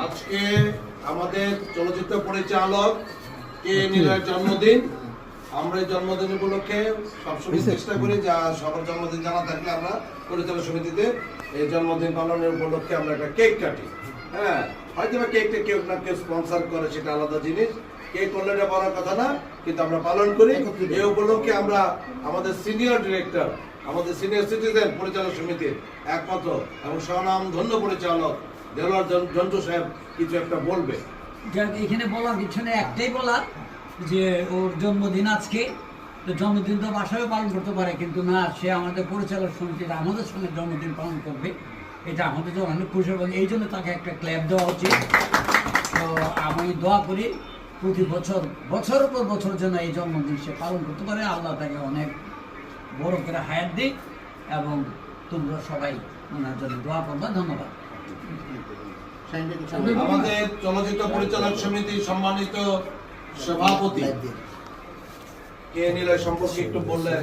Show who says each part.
Speaker 1: আজকে আমাদের চলচ্চিত্র পরিচালক কে নিলয়ের জন্মদিন। আমরা এই জন্মদিন উপলক্ষে সবসময় চেষ্টা করি যা সবার জন্মদিন জানা থাকলে আমরা পরিচালক সমিতিতে এই জন্মদিন পালনের উপলক্ষে আমরা একটা কেক কাটি। হ্যাঁ, হয়তো কেকটা কেউ না কেউ স্পন্সর করে, সেটা আলাদা জিনিস। কেক করলে এটা বড় কথা না, কিন্তু আমরা পালন করি। এই উপলক্ষে আমরা আমাদের সিনিয়র ডিরেক্টর, আমাদের সিনিয়র সিটিজেন পরিচালক সমিতির একমাত্র এবং স্বনাম ধন্য পরিচালক দেলোয়ার জন্টু সাহেব কিছু একটা বলবে।
Speaker 2: এখানে বলার পিছনে একটাই বলার যে ওর জন্মদিন আজকে, তো জন্মদিন তো বাসায়ও পালন করতে পারে, কিন্তু না, সে আমাদের পরিচালক সমিতির আমাদের সঙ্গে জন্মদিন পালন করবে, এটা আমাদের জন্য অনেক খুশি এবং এই জন্য তাকে একটা ক্ল্যাপ দেওয়া উচিত। তো আমি দোয়া করি প্রতি বছর বছরের পর বছর যেন এই জন্মদিন সে পালন করতে পারে। আল্লাহ তাকে অনেক বড় করে হায়াত দিক এবং তোমরা সবাই ওনার জন্য দোয়া করবা। ধন্যবাদ।
Speaker 1: আমাদের চলচ্চিত্র পরিচালক সমিতির সম্মানিত সভাপতি কে নিলয় সম্পর্কে একটু বললে